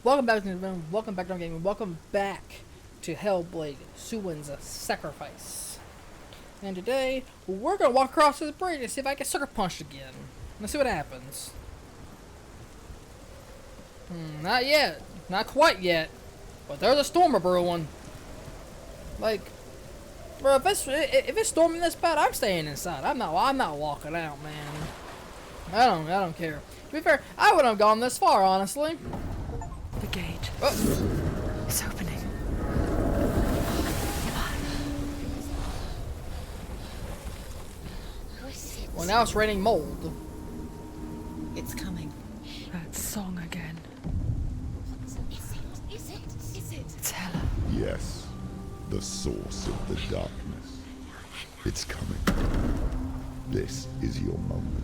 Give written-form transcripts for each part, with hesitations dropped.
Welcome back to gaming. Welcome back to Hellblade, Suin's Sacrifice. And today we're gonna walk across this bridge and see if I get sucker punched again. Let's see what happens. Not yet, not quite yet, but there's a storm brewing. Like, bro, if it's storming this bad, I'm staying inside. I'm not walking out, man. I don't care. To be fair, I wouldn't have gone this far, honestly. The gate. Oh. It's opening. Well, now it's raining mold. It's coming. That song again. Is it? It's Hela. Yes, the source of the darkness. It's coming. This is your moment.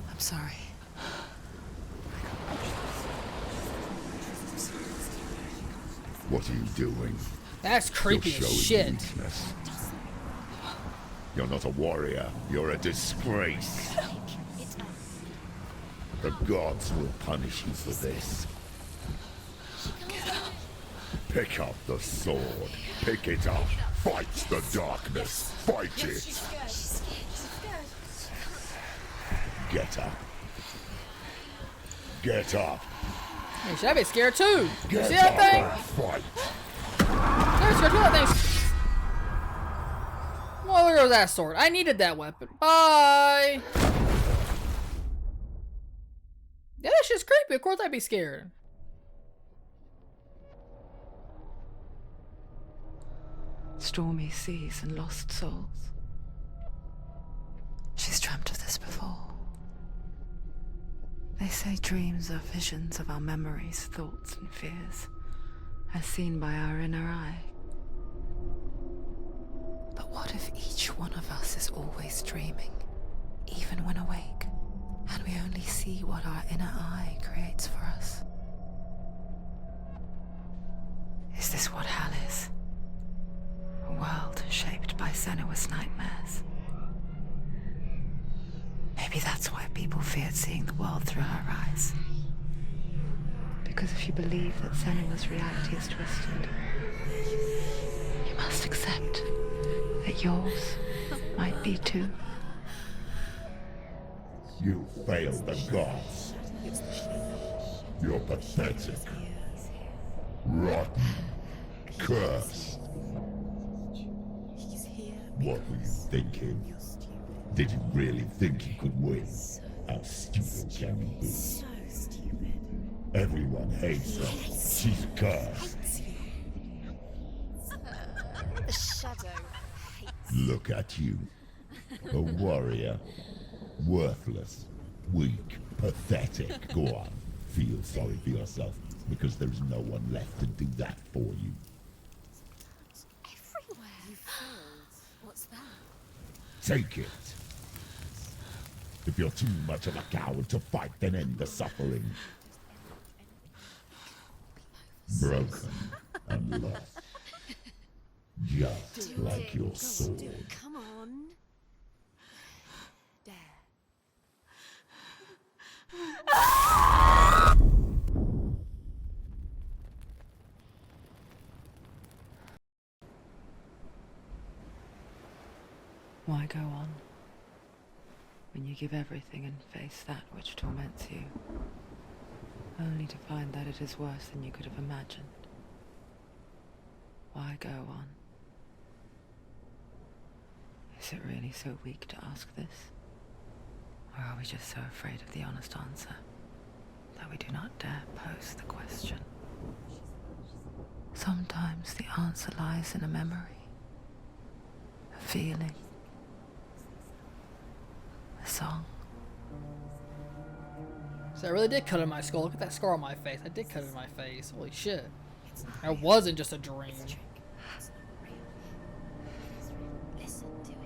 I'm sorry. What are you doing? That's creepy You're as showing shit. weakness. You're not a warrior. You're a disgrace. The gods will punish you for this. Pick up the sword. Pick it up. Fight the darkness. Fight it. Get up. Get up. Hey, should I be scared too? You Get see that up thing? and fight. I'm scared too of that thing. Well, there goes that sword. I needed that weapon. Bye. Yeah, that shit's creepy. Of course I'd be scared. Stormy seas and lost souls. She's dreamt of this before. They say dreams are visions of our memories, thoughts, and fears, as seen by our inner eye. But what if each one of us is always dreaming, even when awake, and we only see what our inner eye creates for us? Is this what hell is? A world shaped by Senua's nightmares. Maybe that's why people feared seeing the world through her eyes. Because if you believe that Senua's reality is twisted, you must accept that yours might be too. You failed the gods. You're pathetic. Rotten. Cursed. What were you thinking? Did you really think you could win? How stupid can you be? So stupid. Everyone hates her. She's cursed. The shadow hates. Look at you. A warrior. Worthless. Weak. Pathetic. Go on. Feel sorry for yourself, because there's no one left to do that for you. Everywhere. You failed. What's that? Take it. If you're too much of a coward to fight, then end the suffering. Broken and lost. Just like your sword. Come on. Dare. Why go on when you give everything and face that which torments you, only to find that it is worse than you could have imagined? Why go on? Is it really so weak to ask this? Or are we just so afraid of the honest answer that we do not dare pose the question? Sometimes the answer lies in a memory, a feeling, a song. So I really did cut in my skull. Look at that scar on my face. I did cut in my face. Holy shit. That wasn't just a dream. Listen to it.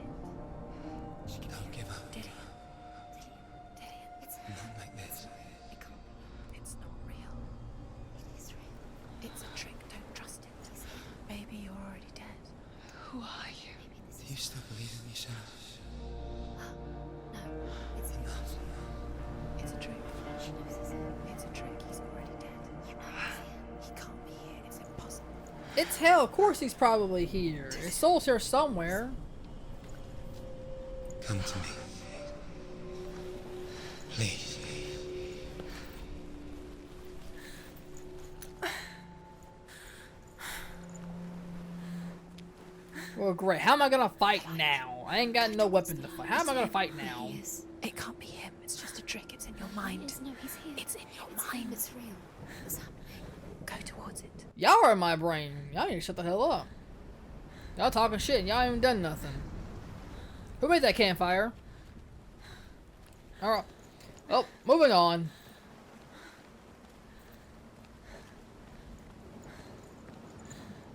Don't give up. Did it? It's Not like this. It's not real. It is real. It's a trick. Don't trust it. Maybe you're already dead. Who are you? Do you still believe in yourself? No, it's It's hell. Of course he's probably here. His soul's here somewhere. Come to me. Please. Well, great. How am I gonna fight now? I ain't got no weapon to fight. How am I gonna fight now? It can't be him. It's just a trick. It's in your mind. No, he's here. It's in your mind. It's real. What's happening? Go towards it. Y'all are in my brain. Y'all need to shut the hell up. Y'all talking shit and y'all ain't even done nothing. Who made that campfire? Alright. Oh, moving on.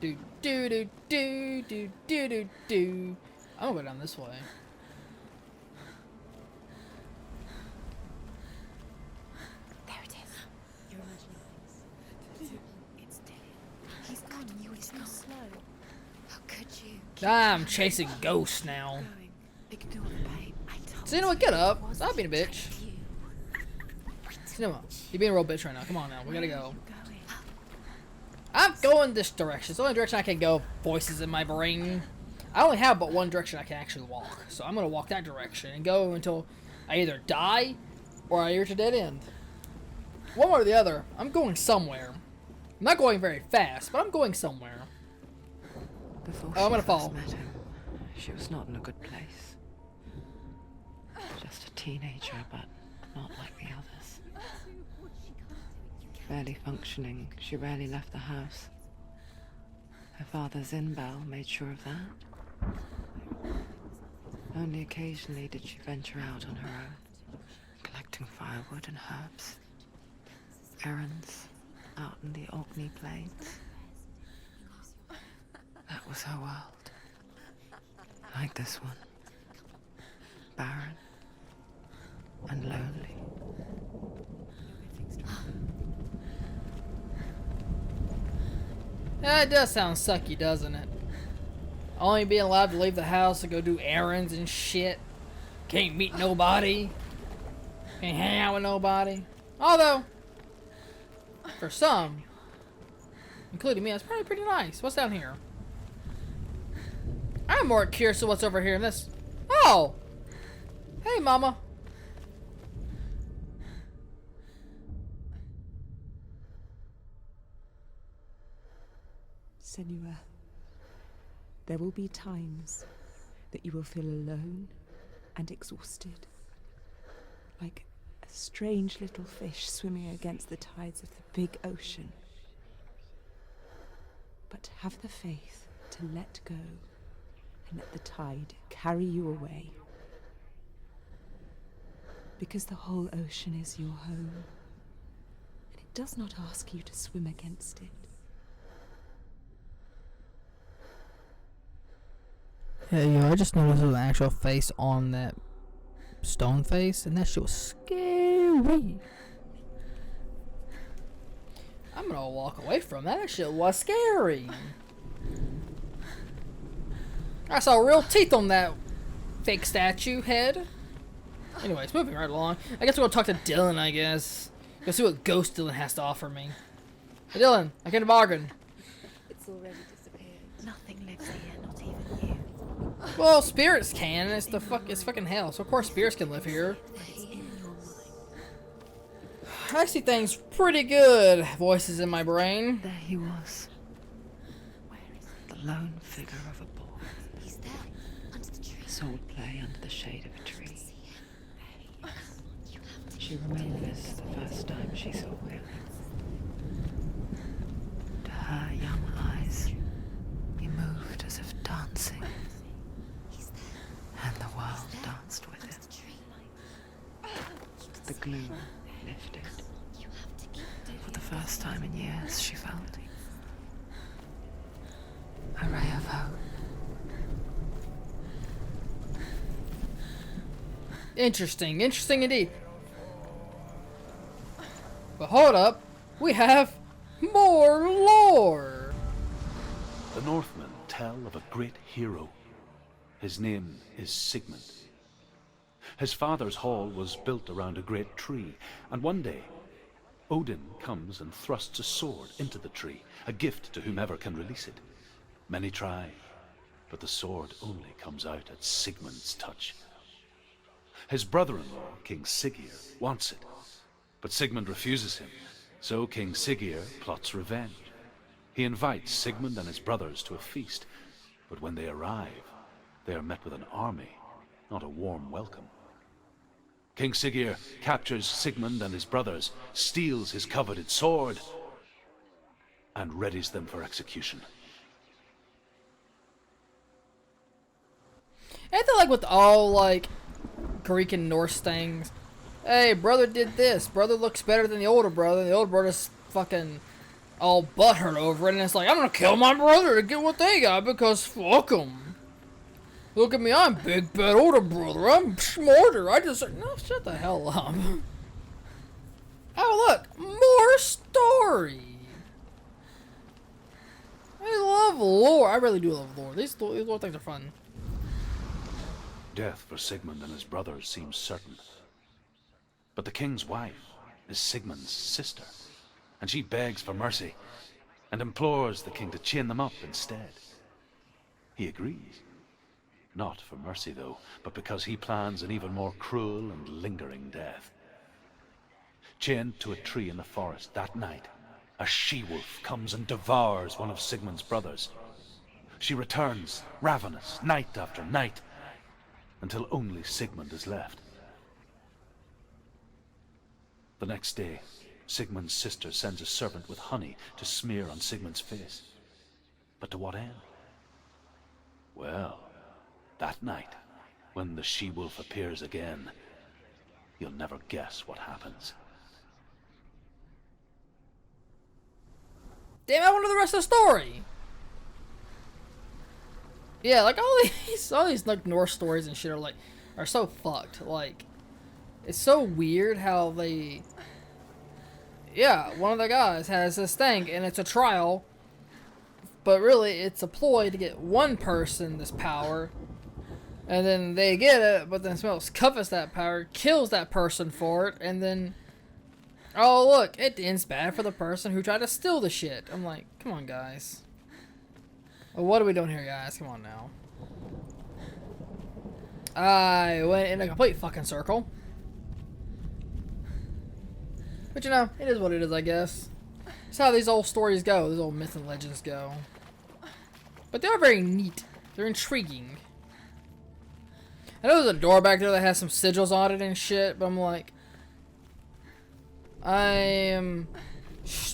Do do do do do do do do. I'm gonna go down this way. There it is. You're imagining things. It's dead. He's gone. You were too slow. How could you? I'm chasing ghosts now. Going. Ignore the pain. I told Senua, get up. Stop being a you. bitch. Senua, you're being a real bitch right now. Come on now. We gotta go. Going. I'm going this direction. It's the only direction I can go. Voices in my brain. I only have but one direction I can actually walk. So I'm going to walk that direction and go until I either die or I reach a dead end. One or the other. I'm going somewhere. I'm not going very fast, but I'm going somewhere. Before Oh, I'm gonna she fall. first met him, she was not in a good place. Just a teenager, but not like the others. Barely functioning, she rarely left the house. Her father's in-bell made sure of that. Only occasionally did she venture out on her own, collecting firewood and herbs. Errands out in the Orkney Plains. That was her world. Like this one. Barren and lonely. Yeah, it does sound sucky, doesn't it? Only being allowed to leave the house to go do errands and shit. Can't meet nobody. Can't hang out with nobody. Although, for some, including me, it's probably pretty nice. What's down here? I'm more curious of what's over here in this. Oh! Hey, mama. Senua, there will be times that you will feel alone and exhausted, like a strange little fish swimming against the tides of the big ocean. But have the faith to let go and let the tide carry you away. Because the whole ocean is your home, and it does not ask you to swim against it. Yeah, yo, I just noticed there's an actual face on that stone face, and that shit was scary. I'm gonna walk away from that. That shit was scary. I saw real teeth on that fake statue head. Anyways, moving right along. I guess we're gonna talk to Dylan, I guess. Go see what ghost Dylan has to offer me. Hey, Dylan, I came to bargain. It's already disappeared. Nothing lives here, not even you. Well, spirits can. It's fucking hell. So of course spirits can live here. It's in your mind. I see things pretty good. Voices in my brain. There he was, Where is the lone figure of a boy. He's there, under the tree. Saw it play under the shade of a tree. You have to She remembers the first time she saw him. To her young eyes, he moved as if dancing, He's there, and the world danced with under him. the tree. The gloom lifted. You have to keep For the first time in years, she felt a ray of hope. Interesting. Interesting indeed. But hold up. We have more lore. The Northmen tell of a great hero. His name is Sigmund. His father's hall was built around a great tree, and one day, Odin comes and thrusts a sword into the tree, a gift to whomever can release it. Many try, but the sword only comes out at Sigmund's touch. His brother-in-law, King Siggeir, wants it, but Sigmund refuses him, so King Siggeir plots revenge. He invites Sigmund and his brothers to a feast, but when they arrive, they are met with an army, not a warm welcome. King Siggeir captures Sigmund and his brothers, steals his coveted sword, and readies them for execution. Ain't that like with all, like, Greek and Norse things? Hey, brother did this. Brother looks better than the older brother. The older brother's fucking all butthurt over it, and it's like, I'm gonna kill my brother to get what they got because fuck them. Look at me, I'm big, bad older brother. I'm smarter. I just... No, shut the hell up. Oh, look. More story. I love lore. I really do love lore. These lore things are fun. Death for Sigmund and his brothers seems certain. But the king's wife is Sigmund's sister, and she begs for mercy and implores the king to chain them up instead. He agrees. Not for mercy, though, but because he plans an even more cruel and lingering death. Chained to a tree in the forest that night, a she-wolf comes and devours one of Sigmund's brothers. She returns, ravenous, night after night, until only Sigmund is left. The next day, Sigmund's sister sends a servant with honey to smear on Sigmund's face. But to what end? Well, that night, when the she-wolf appears again, you'll never guess what happens. Damn, I want to know the rest of the story. Yeah, like all these like Norse stories and shit are so fucked. Like, it's so weird how they. Yeah, one of the guys has this thing, and it's a trial, but really it's a ploy to get one person this power. And then they get it, but then someone else covets that power, kills that person for it, and then... Oh, look, it ends bad for the person who tried to steal the shit. I'm like, come on, guys. Well, what are we doing here, guys? Come on now. I went in a complete fucking circle. But you know, it is what it is, I guess. It's how these old stories go, these old myths and legends go. But they are very neat. They're intriguing. I know there's a door back there that has some sigils on it and shit, but I'm like...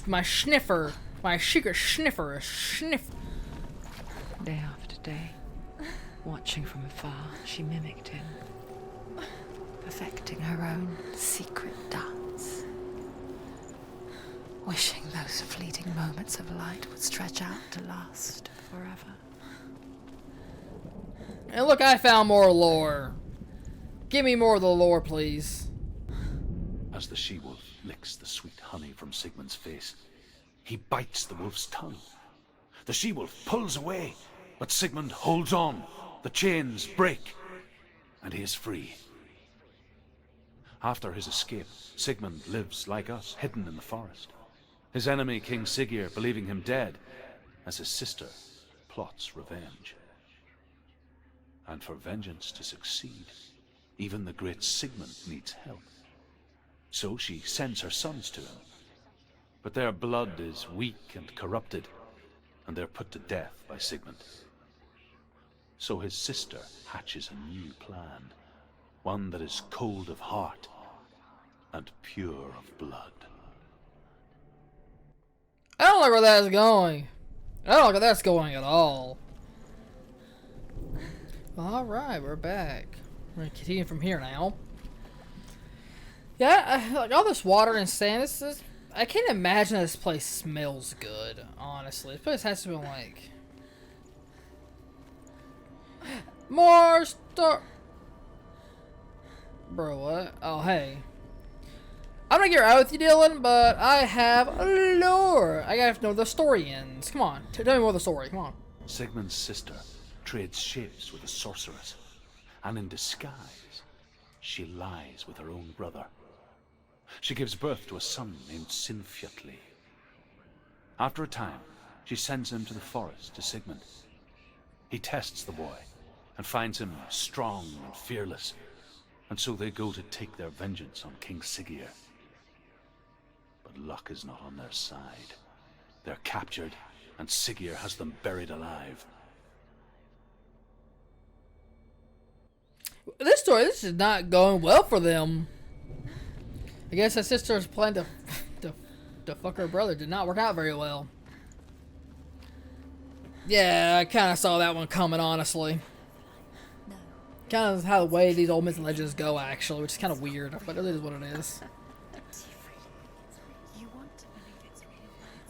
my secret sniffer is sniff. Day after day, watching from afar, she mimicked him, perfecting her own secret dance, wishing those fleeting moments of light would stretch out to last forever. And look, I found more lore. Give me more of the lore, please. As the she-wolf licks the sweet honey from Sigmund's face, he bites the wolf's tongue. The she-wolf pulls away, but Sigmund holds on. The chains break, and he is free. After his escape, Sigmund lives like us, hidden in the forest. His enemy, King Siggeir, believing him dead, as his sister plots revenge. And for vengeance to succeed, even the great Sigmund needs help. So she sends her sons to him. But their blood is weak and corrupted, and they're put to death by Sigmund. So his sister hatches a new plan, one that is cold of heart and pure of blood. I don't like where that's going. I don't like where that's going at all. Alright, we're back. We're gonna continue from here now. Yeah, like all this water and sand, I can't imagine this place smells good, honestly. This place has to be like... More stuff! Bro, what? Oh, hey. I'm gonna get right with you, Dylan, but I have lore. I gotta know the story ends. Come on, tell me more of the story, come on. Sigmund's sister trades shapes with a sorceress, and in disguise, she lies with her own brother. She gives birth to a son named Sinfjotli. After a time, she sends him to the forest to Sigmund. He tests the boy and finds him strong and fearless, and so they go to take their vengeance on King Siggeir. But luck is not on their side. They're captured, and Siggeir has them buried alive. This is not going well for them. I guess her sister's plan to fuck her brother did not work out very well. Yeah, I kind of saw that one coming, honestly. Kind of how the way these old myths and legends go, actually, which is kind of weird, but it is what it is.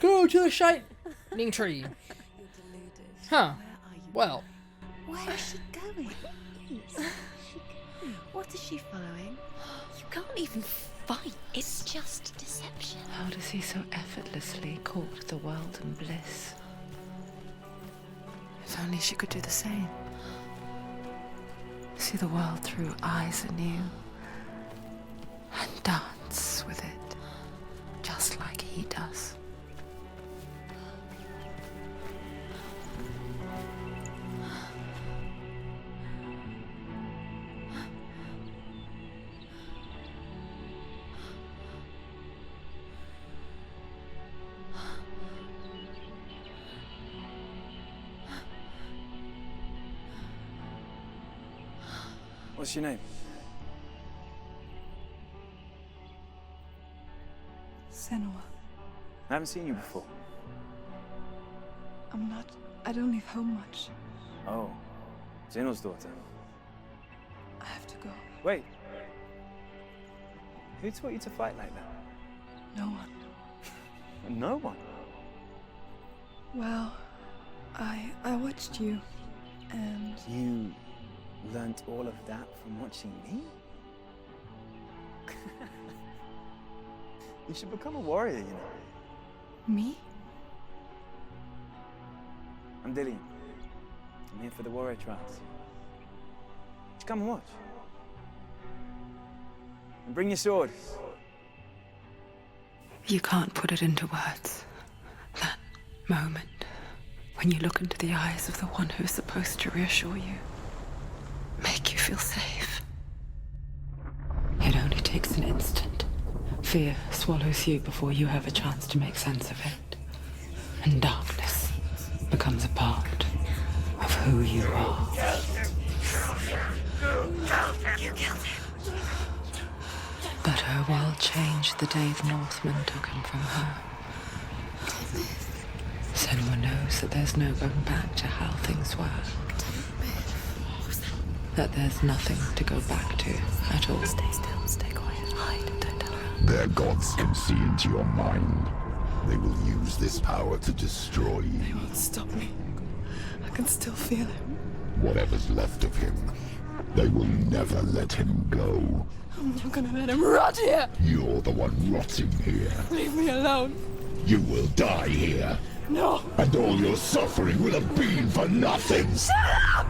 Go to the shining tree. Huh. Well. Where is she going? What is she following? You can't even fight. It's just deception. How does he so effortlessly court the world and bliss? If only she could do the same. See the world through eyes anew and dance with it, just like he does. What's your name? Senua. I haven't seen you before. I don't leave home much. Oh, Zenua's daughter. I have to go. Wait. Who taught you to fight like that? No one. No one? Well, I watched you, and You learnt all of that from watching me? You should become a warrior, you know. me? I'm Dillian. I'm here for the warrior trials. Just come and watch. And bring your sword. You can't put it into words. That moment when you look into the eyes of the one who is supposed to reassure you, make you feel safe. It only takes an instant. Fear swallows you before you have a chance to make sense of it. And darkness becomes a part of who you are. You killed him. But her world changed the day the Northmen took him from her. Senua knows that there's no going back to how things were. That there's nothing to go back to at all. Stay still, stay quiet, hide, don't tell her. Their gods can see into your mind. They will use this power to destroy you. They won't stop me. I can still feel him. Whatever's left of him, they will never let him go. I'm not gonna let him rot here. You're the one rotting here. Leave me alone. You will die here. No. And all your suffering will have been for nothing. Shut up!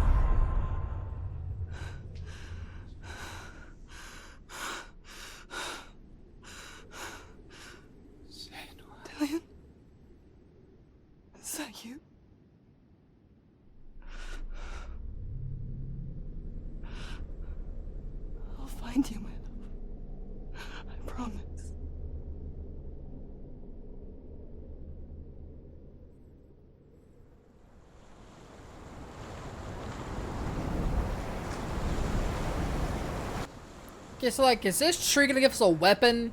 Dillian? Is that you? I'll find you, my love. I promise. Okay, so like, is this tree gonna give us a weapon?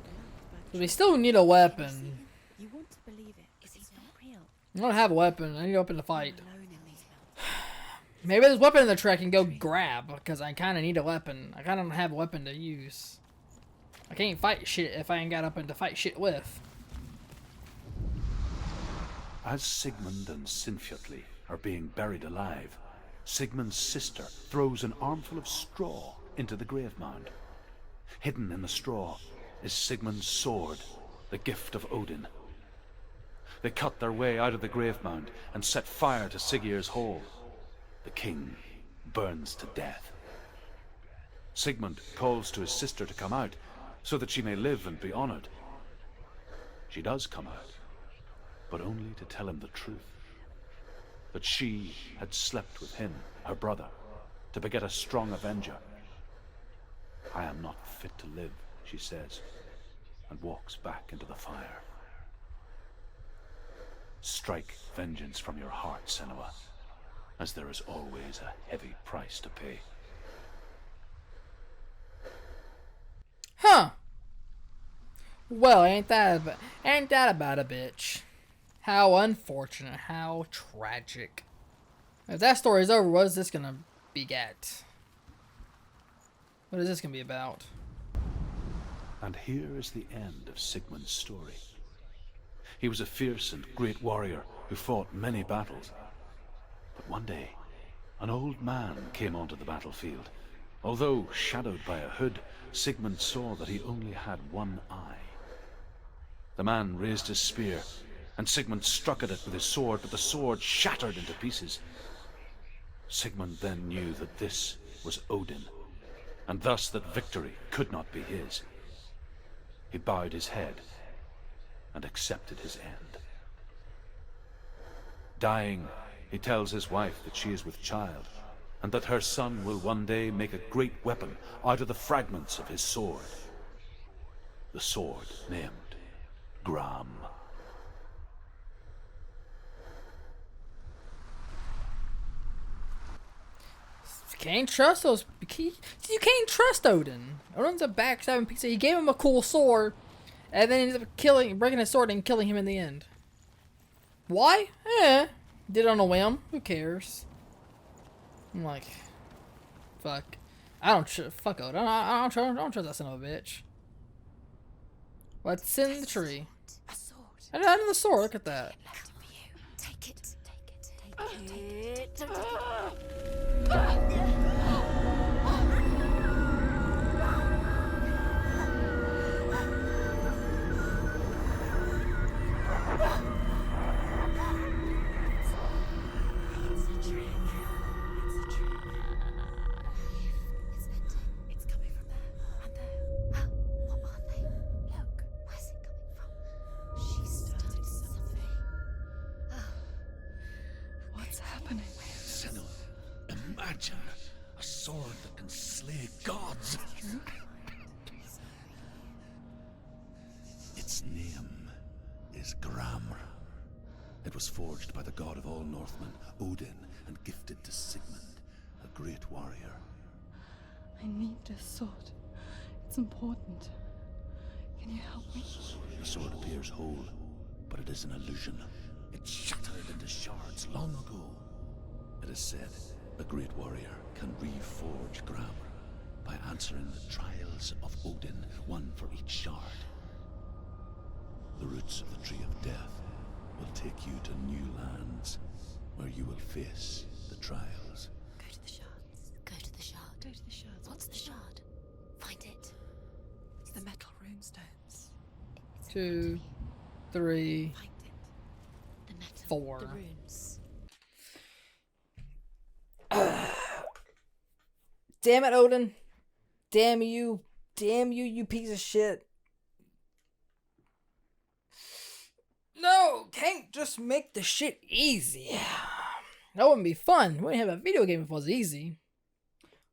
'Cause we still need a weapon. You want to believe it, because it's not real. I don't have a weapon. I need a weapon to fight. Alone in these mountains. Maybe there's a weapon in the tree I can go grab, because I kind of need a weapon. I kind of don't have a weapon to use. I can't fight shit if I ain't got a weapon to fight shit with. As Sigmund and Sinfjotli are being buried alive, Sigmund's sister throws an armful of straw into the grave mound. Hidden in the straw is Sigmund's sword, the gift of Odin. They cut their way out of the grave mound and set fire to Siggeir's hall. The king burns to death. Sigmund calls to his sister to come out. so that she may live and be honored. She does come out, but only to tell him the truth. That she had slept with him, her brother, to beget a strong avenger. I am not fit to live, she says, and walks back into the fire. Strike vengeance from your heart, Senua, as there is always a heavy price to pay. Huh. Well, ain't that about a bitch? How unfortunate, how tragic. If that story's over, what is this gonna beget? What is this gonna be about? And here is the end of Sigmund's story. He was a fierce and great warrior who fought many battles. But one day, an old man came onto the battlefield. Although shadowed by a hood, Sigmund saw that he only had one eye. The man raised his spear, and Sigmund struck at it with his sword, but the sword shattered into pieces. Sigmund then knew that this was Odin, and thus that victory could not be his. He bowed his head and accepted his end. Dying, he tells his wife that she is with child, and that her son will one day make a great weapon out of the fragments of his sword. The sword named Gram. You can't trust those. You can't trust Odin. Odin's a backstabbing piece. He gave him a cool sword, and then he ended up breaking his sword and killing him in the end. Why? Did it on a whim. Who cares? I'm like, fuck. Fuck Odin. I don't trust that son of a bitch. What's in the tree? A sword. I know the sword. Look at that. Left it for you. Take it. Take it. Take it. Imagine a sword that can slay gods. Its name is Gramr. It was forged by the god of all Northmen, Odin, and gifted to Sigmund, a great warrior. I need this sword. It's important. Can you help me? The sword appears whole, but it is an illusion. It shattered into shards long ago. It is said a great warrior can reforge Gramr by answering the trials of Odin, one for each shard. The roots of the Tree of Death will take you to new lands, where you will face the trials. Go to the shards. Go to the shard. Go to the shards. What's the shard? Find it. It's the metal runestones. 2, 3, Find it. The metal. 4. The runes. Damn it, Odin. Damn you. Damn you, you piece of shit. No, can't just make the shit easy. That wouldn't be fun. We wouldn't have a video game if it was easy.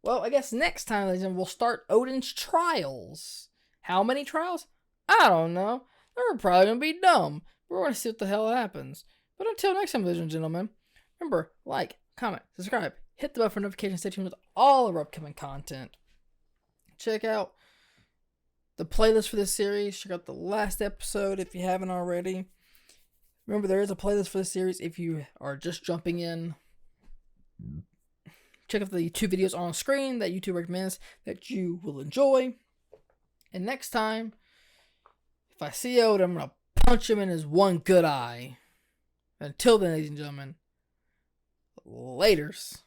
Well, I guess next time, ladies and gentlemen, we'll start Odin's trials. How many trials? I don't know. They're probably going to be dumb. We're going to see what the hell happens. But until next time, ladies and gentlemen, remember, like, comment, subscribe, hit the bell for notifications, stay tuned with all of our upcoming content. Check out the playlist for this series. Check out the last episode if you haven't already. Remember, there is a playlist for this series if you are just jumping in. Check out the 2 videos on screen that YouTube recommends that you will enjoy. And next time, if I see Odin, I'm going to punch him in his one good eye. Until then, ladies and gentlemen, laters.